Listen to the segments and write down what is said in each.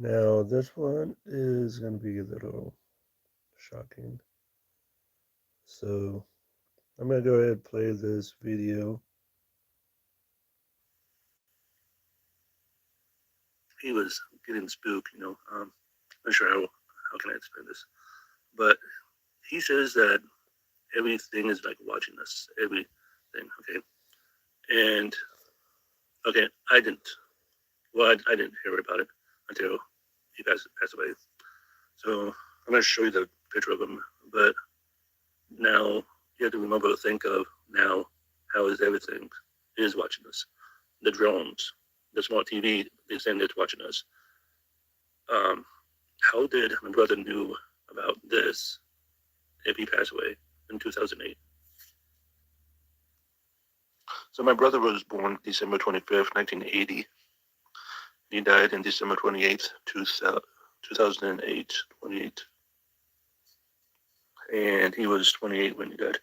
Now, this one is going to be a little shocking. So, I'm going to go ahead and play this video. He was getting spooked, not sure how can I explain this, but he says that everything is like watching us, everything, okay? And, okay, I didn't. Well, I didn't hear about it until he passed away. So I'm going to show you the picture of him, but now you have to remember to think of now how is everything is watching us. The drones, the smart TV, they saying it's watching us. How did my brother knew about this if he passed away in 2008? So my brother was born December 25th, 1980. He died in December 28th, 2008, 28. And he was 28 when he died.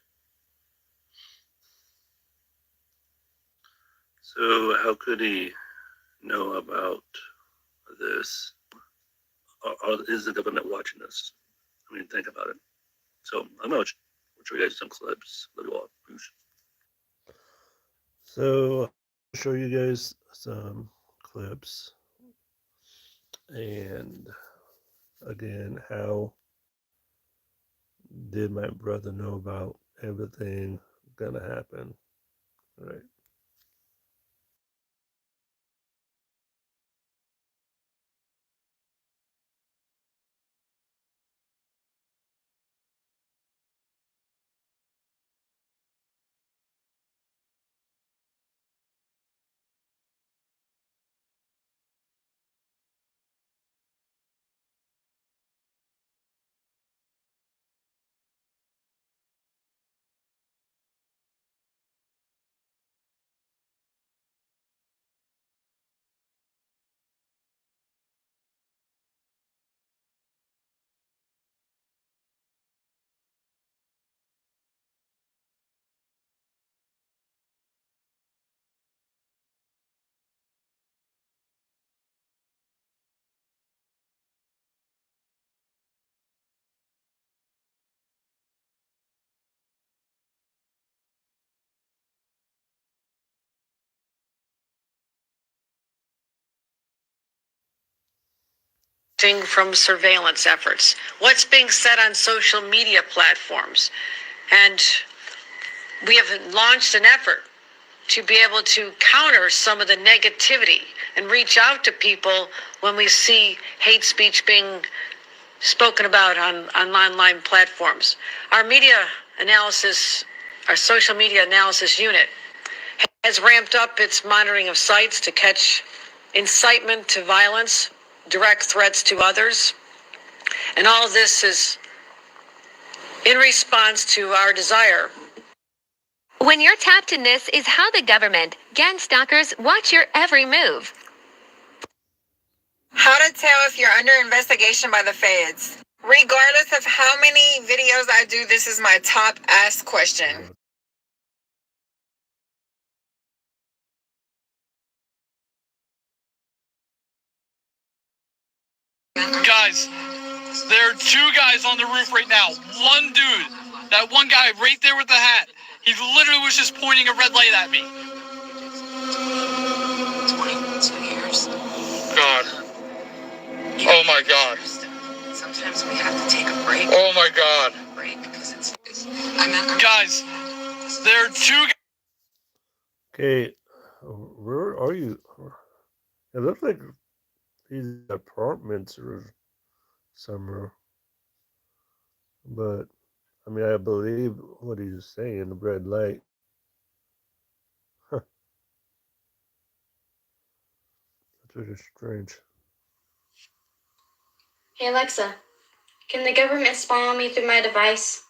So how could he know about this? Or is the government watching us? I mean, think about it. So I'm going to show you guys some clips. Love you all. Peace. So I'll show you guys some clips. And again, how did my brother know about everything gonna happen? All right. From surveillance efforts, what's being said on social media platforms. And we have launched an effort to be able to counter some of the negativity and reach out to people when we see hate speech being spoken about on online platforms. Our media analysis, our social media analysis unit has ramped up its monitoring of sites to catch incitement to violence, direct threats to others. And all of this is in response to our desire. When you're tapped in, this is how the government, gang stalkers, watch your every move. How to tell if you're under investigation by the feds. Regardless of how many videos I do, this is my top asked question. Guys, there are two guys on the roof right now. One dude, that one guy right there with the hat, he literally was just pointing a red light at me. 22 years. God. Oh my God. Sometimes we have to take a break. Oh my God. Break because it's. Guys, there are two guys. Okay, where are you? It looks like these apartments or somewhere. But I mean, I believe what he's saying. The red light. Huh. That's really strange. Hey Alexa, can the government spy on me through my device?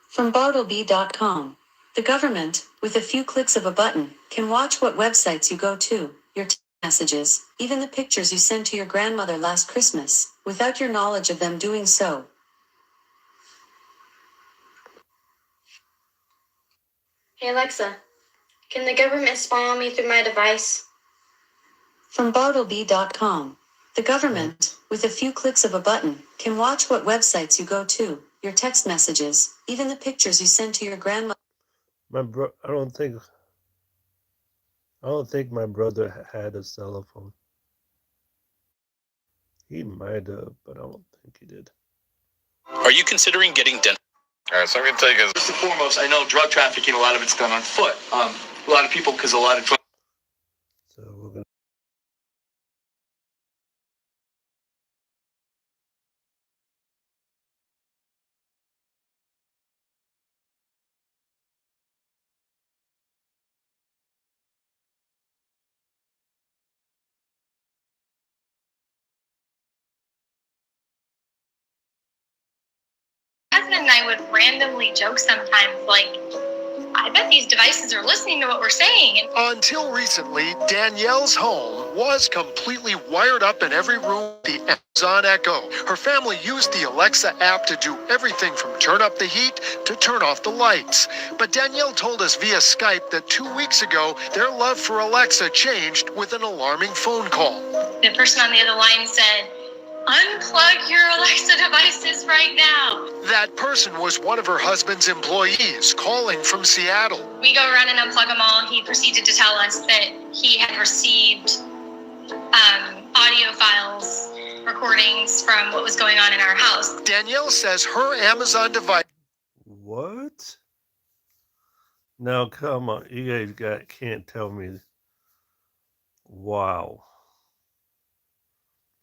From Bartleby.com. The government, with a few clicks of a button, can watch what websites you go to, your messages, even the pictures you sent to your grandmother last Christmas, without your knowledge of them doing so. Hey Alexa, can the government spy on me through my device? From Bartleby.com. The government, with a few clicks of a button, can watch what websites you go to, your text messages, even the pictures you send to your grandmother. I don't think my brother had a cell phone. He might have, but I don't think he did. Are you considering getting dental? All right, so I'm going to tell you guys. First and foremost, I know drug trafficking, a lot of it's done on foot. A lot of people, because a lot of drug. So we're gonna. My husband and I would randomly joke sometimes, like, I bet these devices are listening to what we're saying. And until recently, Danielle's home was completely wired up in every room with the Amazon Echo. Her family used the Alexa app to do everything from turn up the heat to turn off the lights. But Danielle told us via Skype that 2 weeks ago, their love for Alexa changed with an alarming phone call. the person on the other line said, unplug your Alexa devices right now. That person was one of her husband's employees calling from Seattle. We go around and unplug them all. He proceeded to tell us that he had received audio files, recordings from what was going on in our house. Danielle says her Amazon device. What? Now, come on. You guys can't tell me. Wow.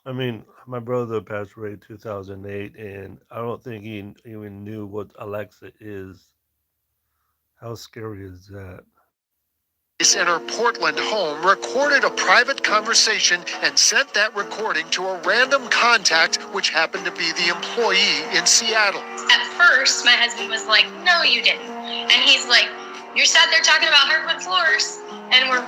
I mean, my brother passed away in 2008, and I don't think he even knew what Alexa is. How scary is that? In her Portland home, recorded a private conversation and sent that recording to a random contact, which happened to be the employee in Seattle. At first, my husband was like, no, you didn't. And he's like, you sat there talking about hardwood floors. And we're,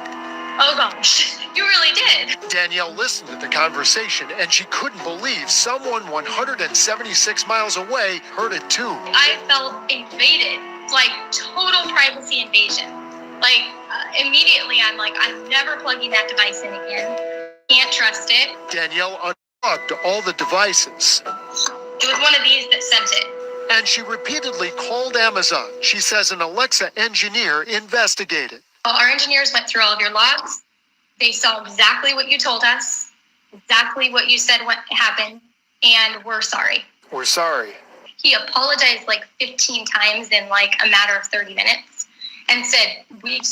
oh gosh, you really did. Danielle listened to the conversation, and she couldn't believe someone 176 miles away heard it too. I felt invaded, like total privacy invasion. Like immediately I'm like, I'm never plugging that device in again. Can't trust it. Danielle unplugged all the devices. It was one of these that sent it. And she repeatedly called Amazon. She says an Alexa engineer investigated. Our engineers went through all of your logs. They saw exactly what you told us, exactly what you said happened, and we're sorry. We're sorry. He apologized like 15 times in like a matter of 30 minutes and said, we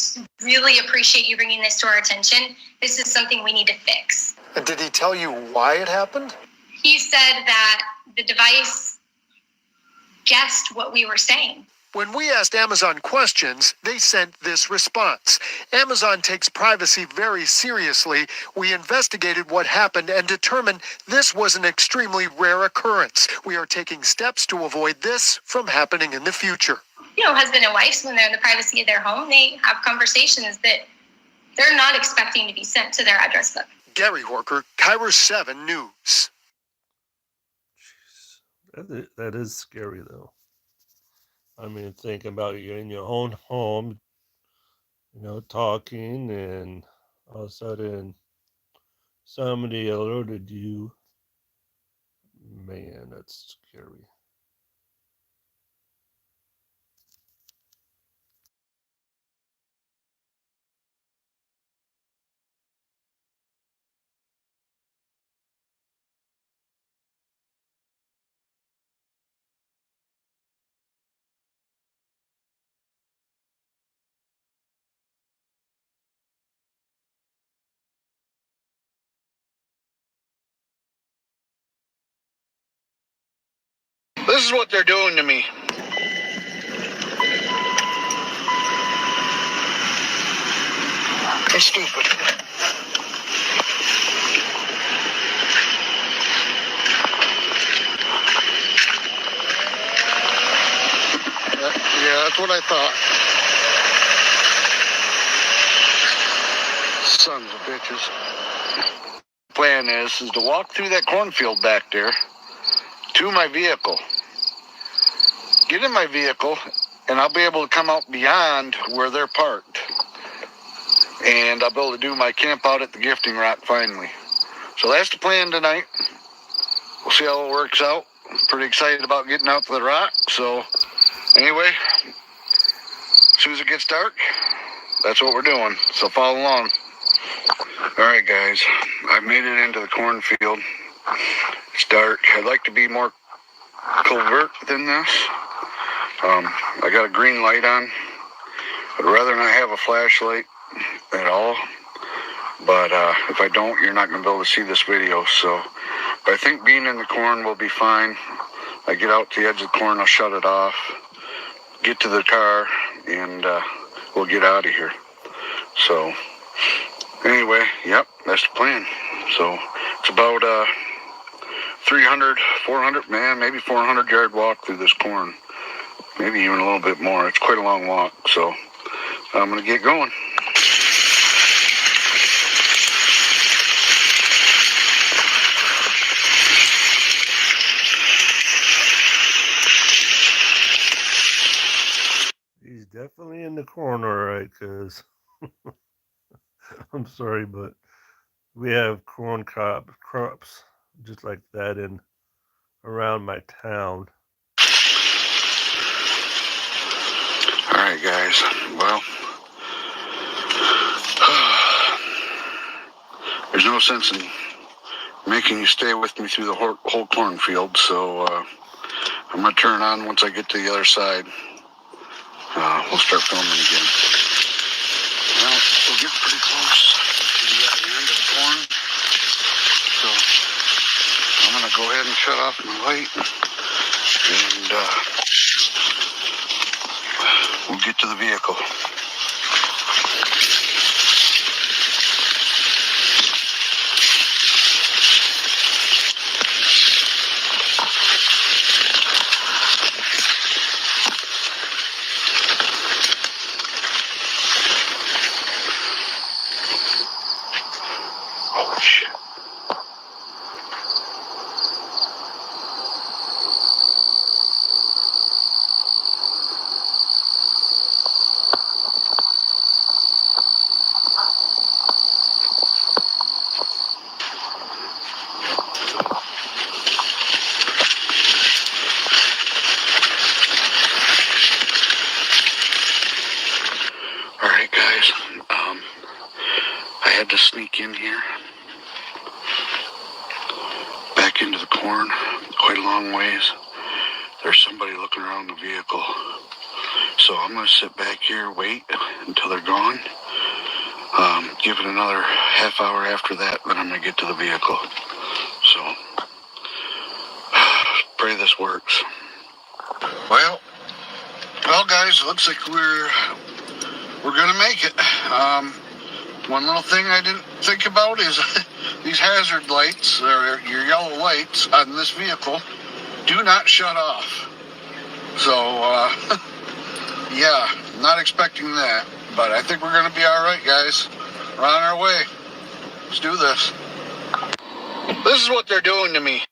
really appreciate you bringing this to our attention. This is something we need to fix. And did he tell you why it happened? He said that the device guessed what we were saying. When we asked Amazon questions, they sent this response. Amazon takes privacy very seriously. We investigated what happened and determined this was an extremely rare occurrence. We are taking steps to avoid this from happening in the future. You know, husband and wife, when they're in the privacy of their home, they have conversations that they're not expecting to be sent to their address book. Gary Horker, Kairos 7 News. Jeez. That is scary, though. I mean, think about you in your own home, talking, and all of a sudden somebody alerted you. Man, that's scary. This is what they're doing to me. They're stupid. Yeah, that's what I thought. Sons of bitches. Plan is to walk through that cornfield back there to my vehicle. Get in my vehicle, and I'll be able to come out beyond where they're parked. And I'll be able to do my camp out at the Gifting Rock finally. So that's the plan tonight. We'll see how it works out. I'm pretty excited about getting out to the rock. So anyway, as soon as it gets dark, that's what we're doing. So follow along. All right, guys, I've made it into the cornfield. It's dark. I'd like to be more covert than this. I got a green light on. I'd rather not have a flashlight at all. But if I don't, you're not going to be able to see this video. So, but I think being in the corn will be fine. I get out to the edge of the corn, I'll shut it off, get to the car, and we'll get out of here. So, anyway, yep, that's the plan. So, it's about 300, 400, man, maybe 400 yard walk through this corn. Maybe even a little bit more. It's quite a long walk. So, I'm going to get going. He's definitely in the corner, right? Because I'm sorry, but we have corn crops just like that in around my town. All right, guys. Well, there's no sense in making you stay with me through the whole cornfield, so I'm going to turn on once I get to the other side. We'll start filming again. Well, we'll get pretty close to the other end of the corn, so I'm going to go ahead and shut off my light, and we'll get to the vehicle. Holy shit. All right, guys. I had to sneak in here, back into the corn, quite a long ways. There's somebody looking around the vehicle. So I'm going to sit back here, wait until they're gone. Give it another half hour after that, then I'm going to get to the vehicle. So, pray this works. Well, guys, looks like we're going to make it. One little thing I didn't think about is these hazard lights, or your yellow lights on this vehicle, do not shut off. So, yeah, not expecting that. But I think we're going to be all right, guys. We're on our way. Let's do this. This is what they're doing to me.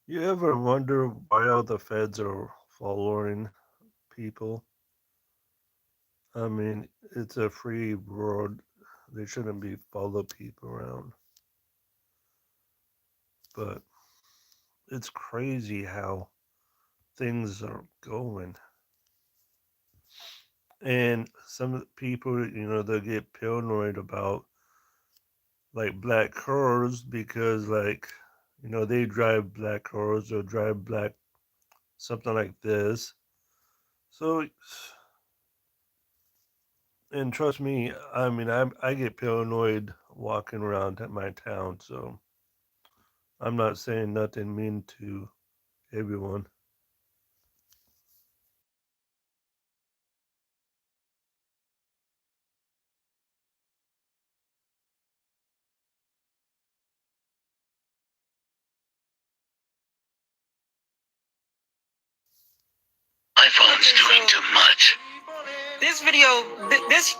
You ever wonder why all the feds are following people? I mean, it's a free world. They shouldn't be follow people around. But it's crazy how things are going. And some people, they'll get paranoid about like black cars because they drive black cars or drive black something like this. So, and trust me, I mean, I get paranoid walking around at my town, so I'm not saying nothing mean to everyone. My phone's doing too much. This video, this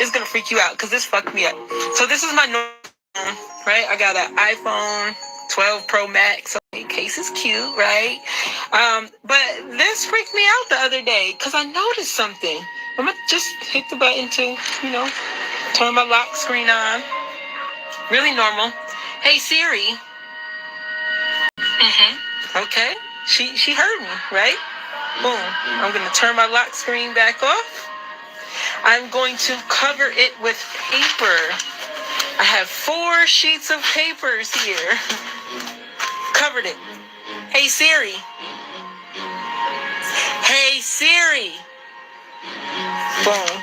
is gonna freak you out because this fucked me up. So this is my normal phone, right? I got an iPhone 12 Pro Max. So case is cute, right? But this freaked me out the other day because I noticed something. I'm gonna just hit the button to, turn my lock screen on. Really normal. Hey Siri. Okay. She heard me, right? Boom. I'm gonna turn my lock screen back off. I'm going to cover it with paper. I have 4 sheets of papers here. Covered it. Hey Siri. Hey Siri. Boom.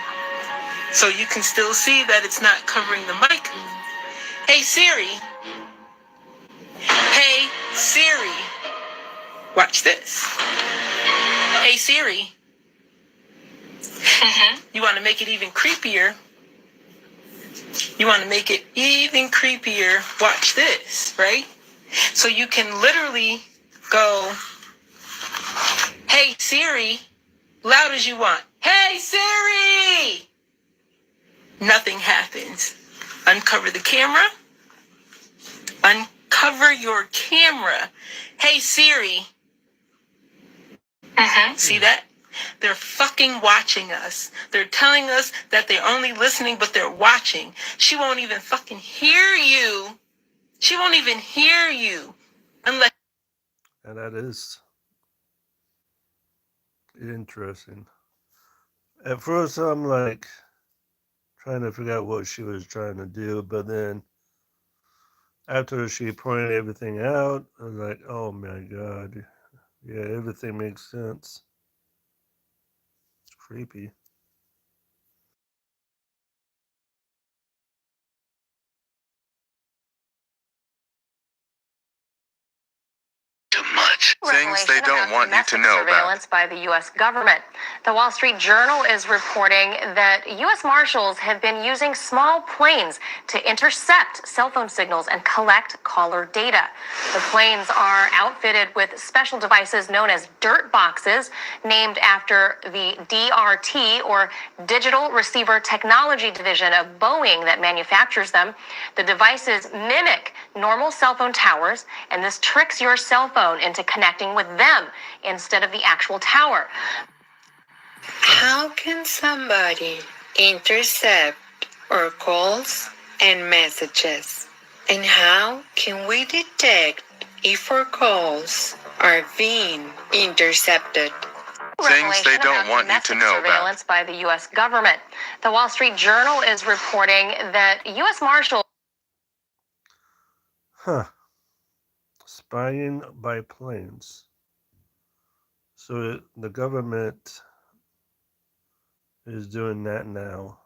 So you can still see that it's not covering the mic. Hey Siri. Hey Siri. Watch this. Hey Siri. You want to make it even creepier? You want to make it even creepier? Watch this, right? So you can literally go, hey Siri, loud as you want. Hey Siri! Nothing happens. Uncover the camera. Uncover your camera. Hey Siri. See that? They're fucking watching us. They're telling us that they're only listening, but they're watching. She won't even fucking hear you. She won't even hear you unless. And that is interesting. At first, I'm like trying to figure out what she was trying to do, but then after she pointed everything out, I was like, oh my God. Yeah, everything makes sense. It's creepy. Too much. Things they don't want you to know about. Surveillance by the U.S. government. The Wall Street Journal is reporting that U.S. Marshals have been using small planes to intercept cell phone signals and collect caller data. The planes are outfitted with special devices known as dirt boxes, named after the DRT, or Digital Receiver Technology Division of Boeing, that manufactures them. The devices mimic normal cell phone towers, and this tricks your cell phone into connecting with them instead of the actual tower. How can somebody intercept our calls and messages? And how can we detect if our calls are being intercepted? Things they don't want you to know about. Surveillance by the U.S. government. The Wall Street Journal is reporting that U.S. Marshals. Spying by planes. So the government is doing that now.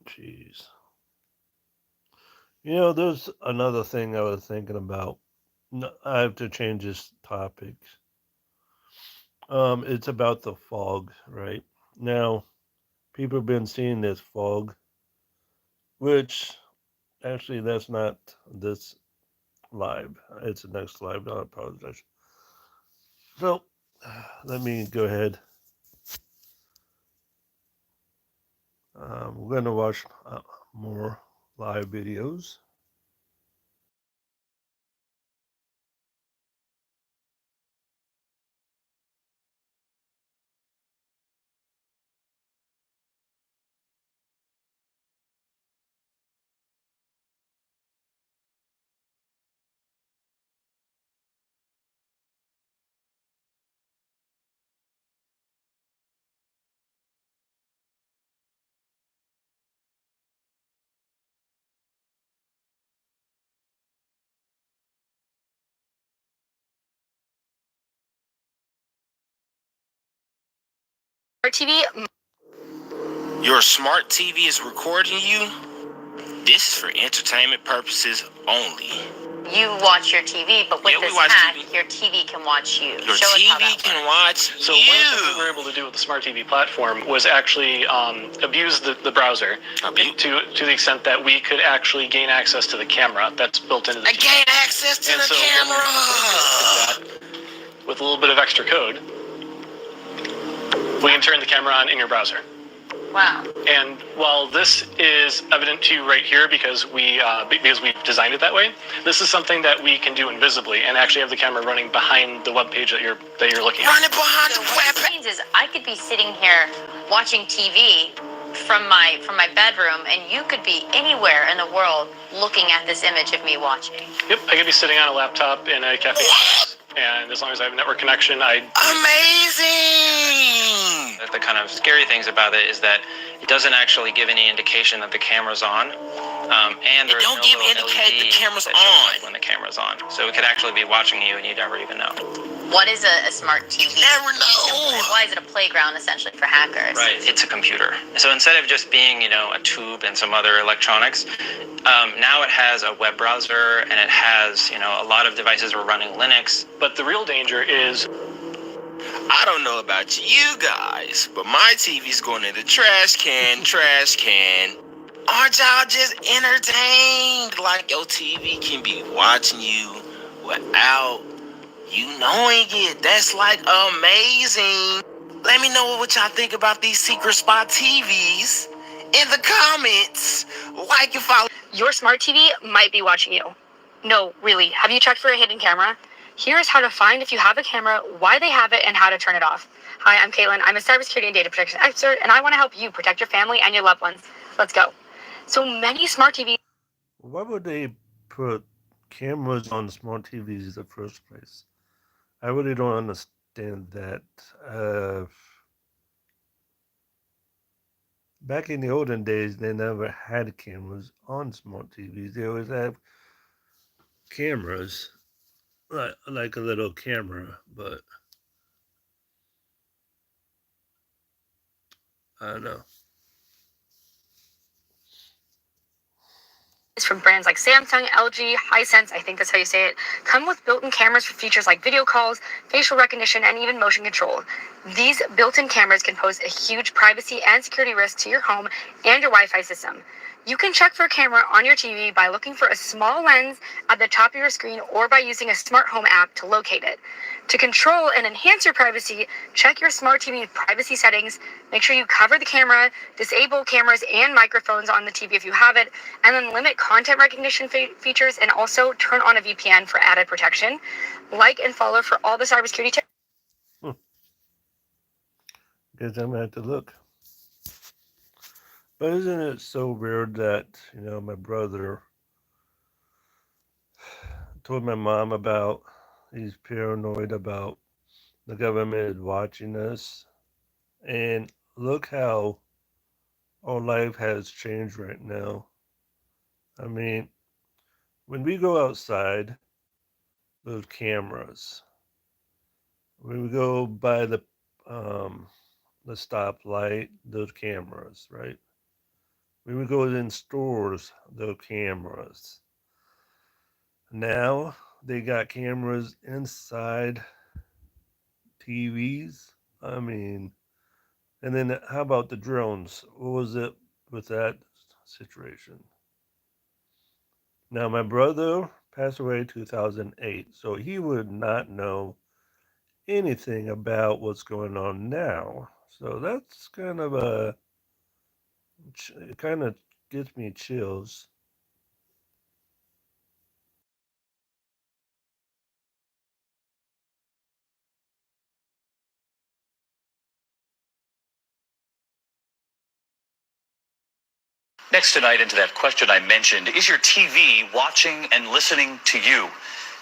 Jeez. There's another thing I was thinking about. I have to change this topic. It's about the fog, right? Now, people have been seeing this fog, which actually that's not this live. It's the next live. I apologize. So, let me go ahead. We're going to watch more live videos. TV. Your smart TV is recording you. This is for entertainment purposes only. You watch your TV, but with Yeah, we this watch hack, TV. your TV can watch you. Your Show us how TV that can works. watch So you. one of the things we were able to do with the Smart TV platform was actually abuse the browser to the extent that we could actually gain access to the camera that's built into the TV. Gain access to And the so camera. With a little bit of extra code, we can turn the camera on in your browser. Wow. And while this is evident to you right here because we've designed it that way, this is something that we can do invisibly and actually have the camera running behind the web page that you're looking at. Running behind the web page. is I could be sitting here watching TV from my bedroom, and you could be anywhere in the world looking at this image of me watching. Yep, I could be sitting on a laptop in a cafe, and as long as I have a network connection, Amazing! The kind of scary things about it is that it doesn't actually give any indication that the camera's on, and there's no little indicate the LED camera's that shows on up when the camera's on. So it could actually be watching you, and you never even know. What is a smart TV? Never know. Why is it a playground essentially for hackers? Right, it's a computer. So instead of just being, a tube and some other electronics, now it has a web browser, and it has, a lot of devices are running Linux. But the real danger is, I don't know about you guys, but my TV's going in the trash can. Aren't y'all just entertained? Like your TV can be watching you without you knowing it. That's like amazing. Let me know what y'all think about these secret spot TVs in the comments. Like and follow. Your smart TV might be watching you. No, really. Have you checked for a hidden camera? Here's how to find if you have a camera, why they have it, and how to turn it off. Hi, I'm Caitlin. I'm a cybersecurity and data protection expert, and I want to help you protect your family and your loved ones. Let's go. So many smart TVs. Why would they put cameras on smart TVs in the first place? I really don't understand that. Back in the olden days, they never had cameras on smart TVs. They always have cameras, like a little camera, but I don't know. From brands like Samsung, LG, Hisense, I think that's how you say it, come with built-in cameras for features like video calls, facial recognition, and even motion control. These built-in cameras can pose a huge privacy and security risk to your home and your Wi-Fi system. You can check for a camera on your TV by looking for a small lens at the top of your screen or by using a smart home app to locate it. To control and enhance your privacy, check your smart TV privacy settings, make sure you cover the camera, disable cameras and microphones on the TV if you have it, and then limit content recognition features and also turn on a VPN for added protection. Like and follow for all the cybersecurity tips. Guess I'm gonna have to look. But isn't it so weird that, my brother told my mom about he's paranoid about the government is watching us, and look how our life has changed right now. I mean, when we go outside, those cameras. When we go by the stoplight, those cameras, right? When we go in stores, those cameras. Now they got cameras inside TVs. I mean, and then how about the drones? What was it with that situation? Now, my brother passed away in 2008, so he would not know anything about what's going on now. So that's kind of it kind of gives me chills. Next tonight, into that question I mentioned, is your TV watching and listening to you?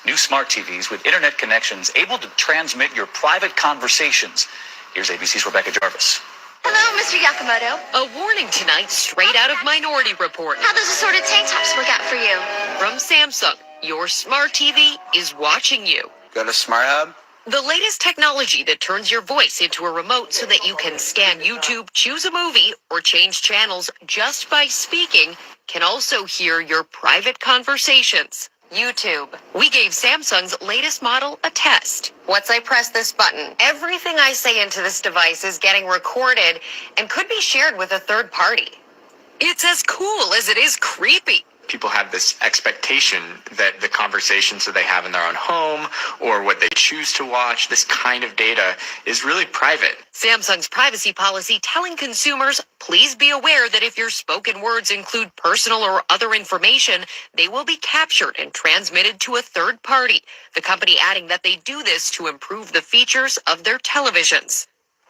New smart TVs with internet connections able to transmit your private conversations. Here's ABC's Rebecca Jarvis. Hello, Mr. Yakamoto. A warning tonight straight out of Minority Report. How does assorted tank tops work out for you? From Samsung, your smart TV is watching you. Got a smart hub? The latest technology that turns your voice into a remote so that you can scan YouTube, choose a movie, or change channels just by speaking can also hear your private conversations. YouTube. We gave Samsung's latest model a test. Once I press this button, everything I say into this device is getting recorded and could be shared with a third party. It's as cool as it is creepy. People have this expectation that the conversations that they have in their own home or what they choose to watch, this kind of data is really private. Samsung's privacy policy telling consumers, please be aware that if your spoken words include personal or other information, they will be captured and transmitted to a third party. The company adding that they do this to improve the features of their televisions.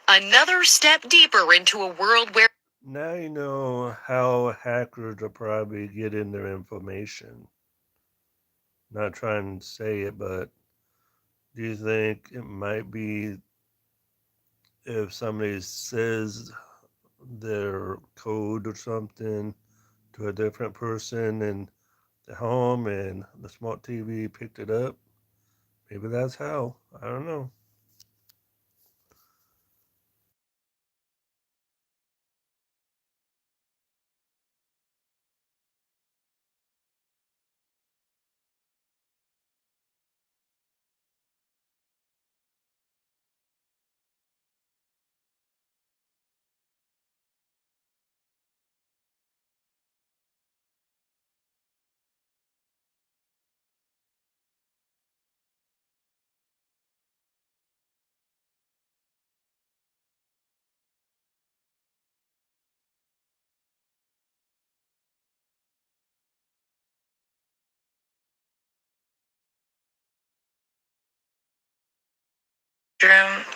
Another step deeper into a world where Now you know how hackers are probably getting their information. Not trying to say it, but do you think it might be if somebody says their code or something to a different person in the home and the smart TV picked it up? Maybe that's how. I don't know.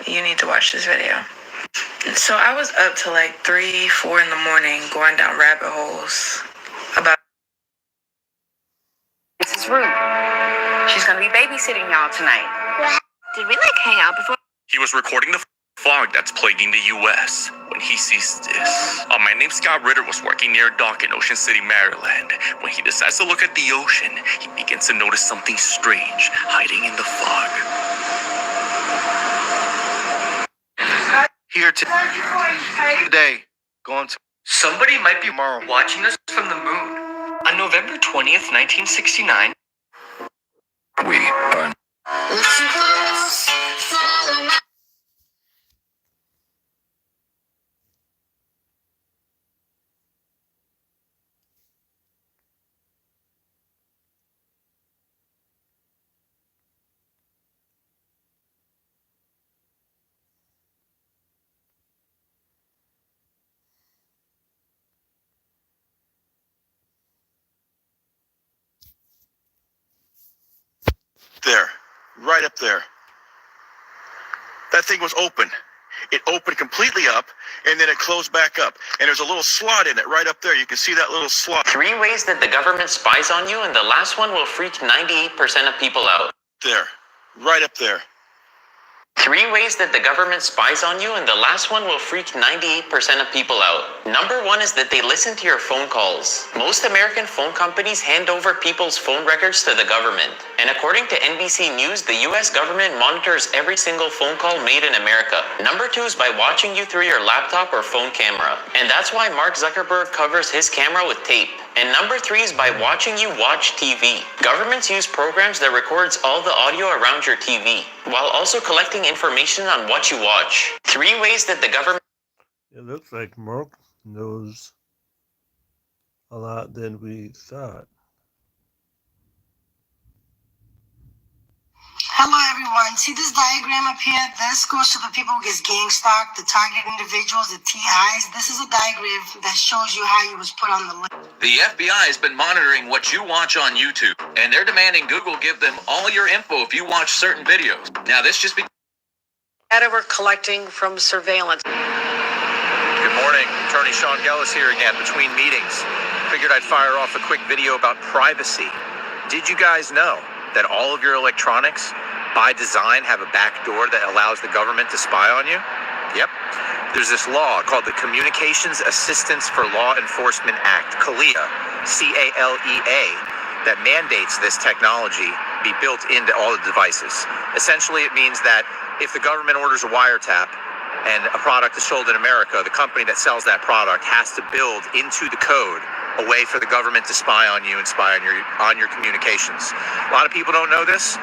You need to watch this video. So I was up till like 3, 4 in the morning going down rabbit holes about This is Ruth. She's gonna be babysitting y'all tonight. Did we like hang out before? He was recording the fog that's plaguing the U.S. when he sees this. A man named Scott Ritter was working near a dock in Ocean City, Maryland. When he decides to look at the ocean, he begins to notice something strange hiding in the fog. Here today, going to Somebody might be watching us from the moon. On November 20th, 1969, We are. There, right up there. That thing was open. It opened completely up, and then it closed back up. And there's a little slot in it right up there. You can see that little slot. 3 ways that the government spies on you, and the last one will freak 98% of people out. There, right up there. 3 ways that the government spies on you, and the last one will freak 98% of people out. Number 1 is that they listen to your phone calls. Most American phone companies hand over people's phone records to the government. And according to NBC News, the US government monitors every single phone call made in America. Number 2 is by watching you through your laptop or phone camera. And that's why Mark Zuckerberg covers his camera with tape. And number 3 is by watching you watch TV. Governments use programs that records all the audio around your TV, while also collecting information on what you watch. 3 ways that the government... It looks like Mark knows a lot than we thought. Hello everyone, see this diagram up here? This goes to the people who gets gang stalked, the targeted individuals, the TIs. This is a diagram that shows you how you was put on the list. the FBI has been monitoring what you watch on YouTube, and they're demanding Google give them all your info if you watch certain videos. Now, this just Data we're collecting from surveillance. Good morning, Attorney Sean Gellis here again, between meetings. Figured I'd fire off a quick video about privacy. Did you guys know that all of your electronics, by design, have a back door that allows the government to spy on you? Yep. There's this law called the Communications Assistance for Law Enforcement Act, CALEA, C-A-L-E-A, that mandates this technology be built into all the devices. Essentially, it means that if the government orders a wiretap and a product is sold in America, the company that sells that product has to build into the code a way for the government to spy on you and spy on your communications. A lot of people don't know this.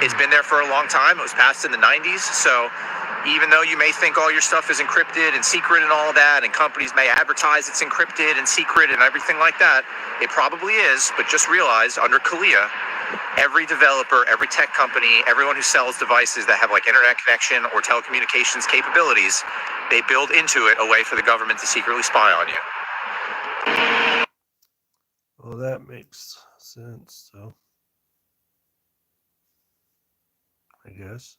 It's been there for a long time. It was passed in the 90s. So even though you may think all your stuff is encrypted and secret and all of that, and companies may advertise it's encrypted and secret and everything like that, it probably is. But just realize under CALEA, every developer, every tech company, everyone who sells devices that have like internet connection or telecommunications capabilities, they build into it a way for the government to secretly spy on you. Well, that makes sense, so I guess.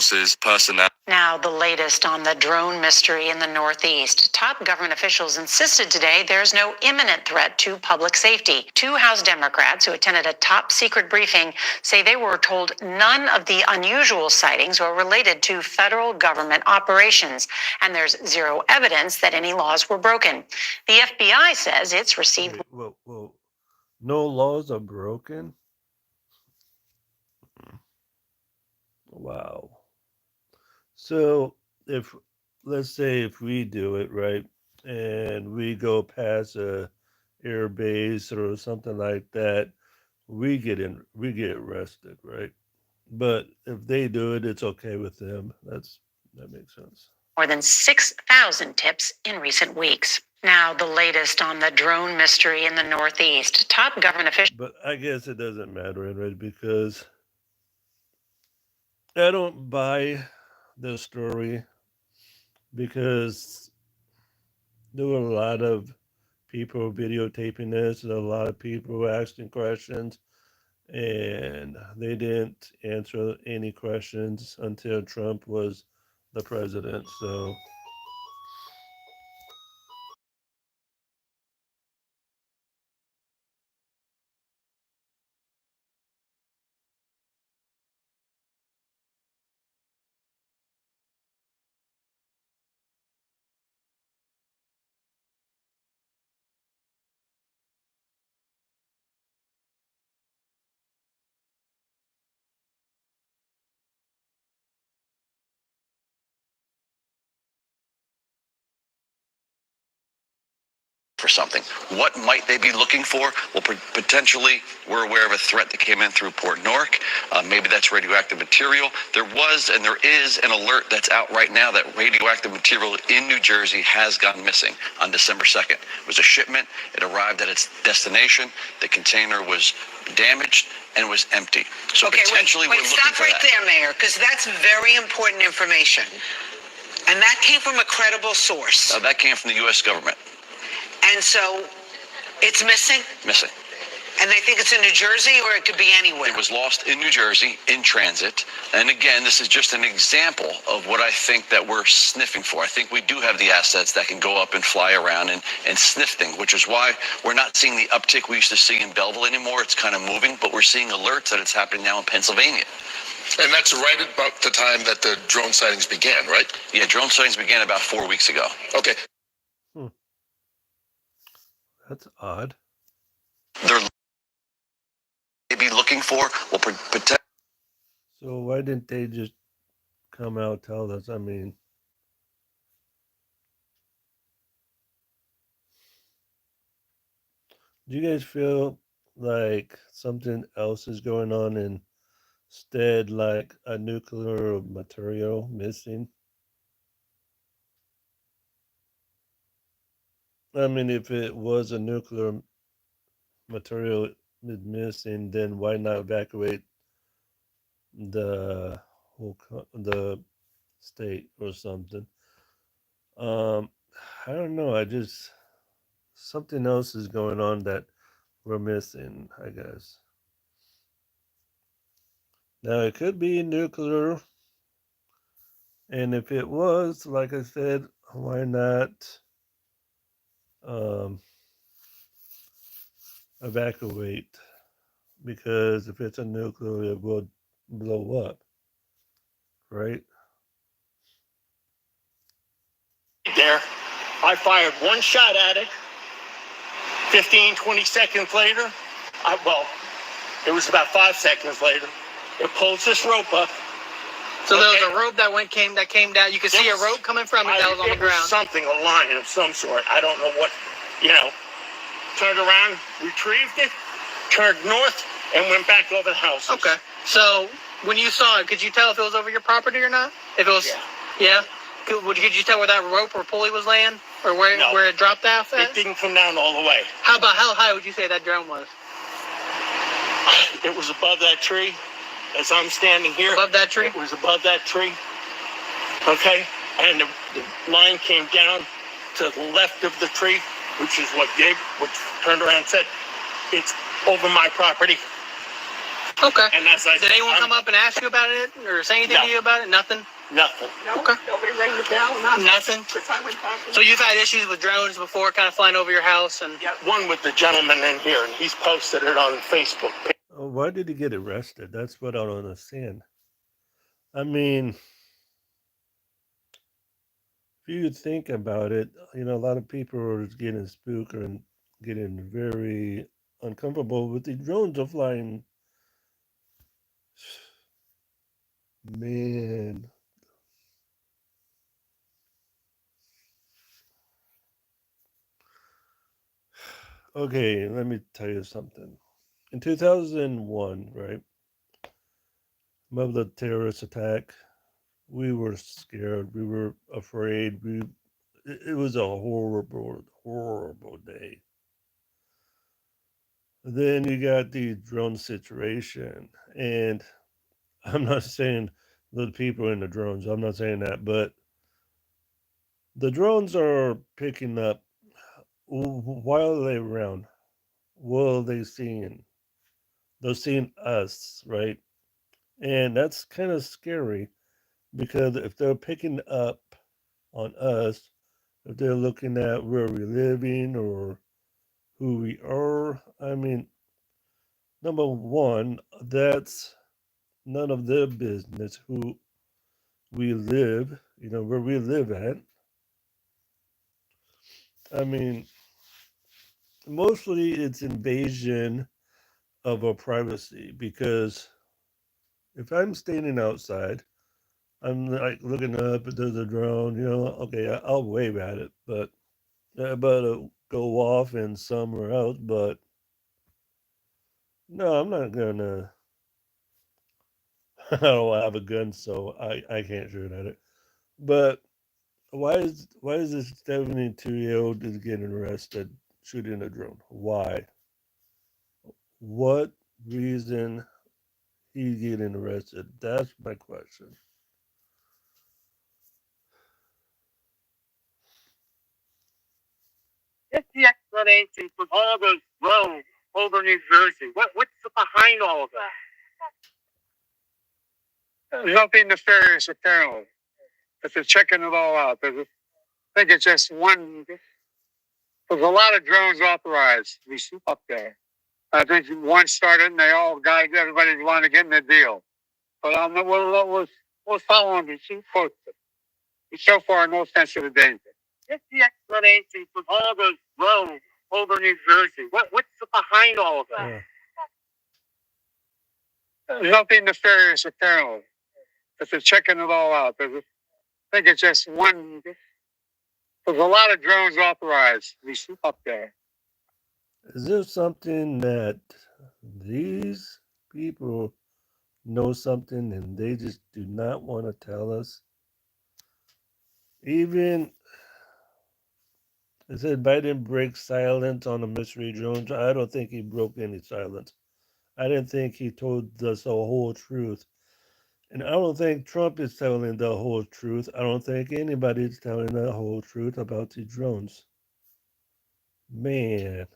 Resources personnel. Now, the latest on the drone mystery in the Northeast. Top government officials insisted today there's no imminent threat to public safety. Two House Democrats who attended a top secret briefing say they were told none of the unusual sightings were related to federal government operations, and there's zero evidence that any laws were broken. The FBI says it's received. Whoa. No laws are broken? Wow. So if, let's say if we do it, right, and we go past a air base or something like that, we get arrested, right? But if they do it, it's okay with them. That makes sense. More than 6,000 tips in recent weeks. Now, the latest on the drone mystery in the Northeast. Top government officials. But I guess it doesn't matter, right? Because I don't buy the story, because there were a lot of people videotaping this and a lot of people asking questions, and they didn't answer any questions until Trump was the president. So for something. What might they be looking for? Well, potentially, we're aware of a threat that came in through Port Newark. Maybe that's radioactive material. There was and there is an alert that's out right now that radioactive material in New Jersey has gone missing on December 2nd. It was a shipment. It arrived at its destination. The container was damaged and was empty. So potentially we're looking stop for right that. there, Mayor, because that's very important information. And that came from a credible source. That came from the U.S. government. And so it's missing? Missing. And they think it's in New Jersey, or it could be anywhere? It was lost in New Jersey, in transit. And again, this is just an example of what I think that we're sniffing for. I think we do have the assets that can go up and fly around and sniff things, which is why we're not seeing the uptick we used to see in Belleville anymore. It's kind of moving, but we're seeing alerts that it's happening now in Pennsylvania. And that's right about the time that the drone sightings began, right? Yeah, drone sightings began about 4 weeks ago. Okay. that's odd. They're maybe looking for, well, So why didn't they just come out, tell us? I mean, do you guys feel like something else is going on instead, like a nuclear material missing? I mean, if it was a nuclear material missing, then why not evacuate the the state or something? I don't know. Something else is going on that we're missing, I guess. Now it could be nuclear, and if it was, like I said, why not evacuate? Because if it's a nuclear, it will blow up, right? There, I fired one shot at it. 15, 20 seconds later, it was about 5 seconds later, it pulls this rope up. So there was a rope that came down. You could see a rope coming from it that was on the ground. Something, a line of some sort. I don't know what, Turned around, retrieved it, turned north, and went back over the house. Okay. So when you saw it, could you tell if it was over your property or not? If it was, yeah. Could you tell where that rope or pulley was laying, or where it dropped off at? It didn't come down all the way. How high would you say that drone was? It was above that tree. As I'm standing here. Above that tree? It was above that tree. Okay? And the line came down to the left of the tree, which is what Gabe turned around and said, it's over my property. Okay. And as I Did anyone come up and ask you about it or say anything to you about it? Nothing? Nothing. Okay. Nobody rang the bell. Nothing? So you've had issues with drones before kind of flying over your house? And Yeah, one with the gentleman in here, and he's posted it on Facebook. Why did he get arrested? That's what I don't understand. I mean, if you think about it, a lot of people are getting spooked and getting very uncomfortable with the drones are flying. Man. Okay, let me tell you something. In 2001, right, of the terrorist attack, we were scared. We were afraid. It was a horrible, horrible day. Then you got the drone situation, and I'm not saying the people in the drones. I'm not saying that, but the drones are picking up. While they're around, what are they seeing? They're seeing us, right? And that's kind of scary because if they're picking up on us, if they're looking at where we're living or who we are, I mean, number one, that's none of their business who we live, where we live at. I mean, mostly it's invasion of our privacy because if I'm standing outside, I'm like looking up, there's a drone, okay, I'll wave at it, but I better go off and somewhere else. But no, I'm not gonna. I don't have a gun, so I can't shoot at it. But why is this 72-year-old is getting arrested shooting a drone? Why? What reason he's getting arrested? That's my question. What's the explanation for all those drones over New Jersey? What's behind all of that? Nothing nefarious, apparently. But they're checking it all out. I think it's just one. There's a lot of drones authorized to be up there. I think one started and they all got everybody's line to get in the deal. But we'll follow them and keep posted. So far, no sense of the danger. What's the explanation for all those drones over New Jersey? What's behind all of that? Nothing nefarious, apparently. But they're checking it all out. I think it's just one. There's a lot of drones authorized to be up there. Is there something that these people know something and they just do not want to tell us? Even it said Biden breaks silence on the mystery drones. I don't think he broke any silence. I didn't think he told us the whole truth. And I don't think Trump is telling the whole truth. I don't think anybody's telling the whole truth about the drones. Man.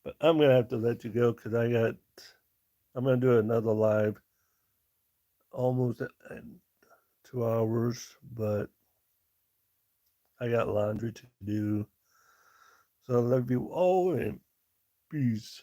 But I'm going to have to let you go because I'm going to do another live almost in 2 hours, but I got laundry to do. So I love you all and peace.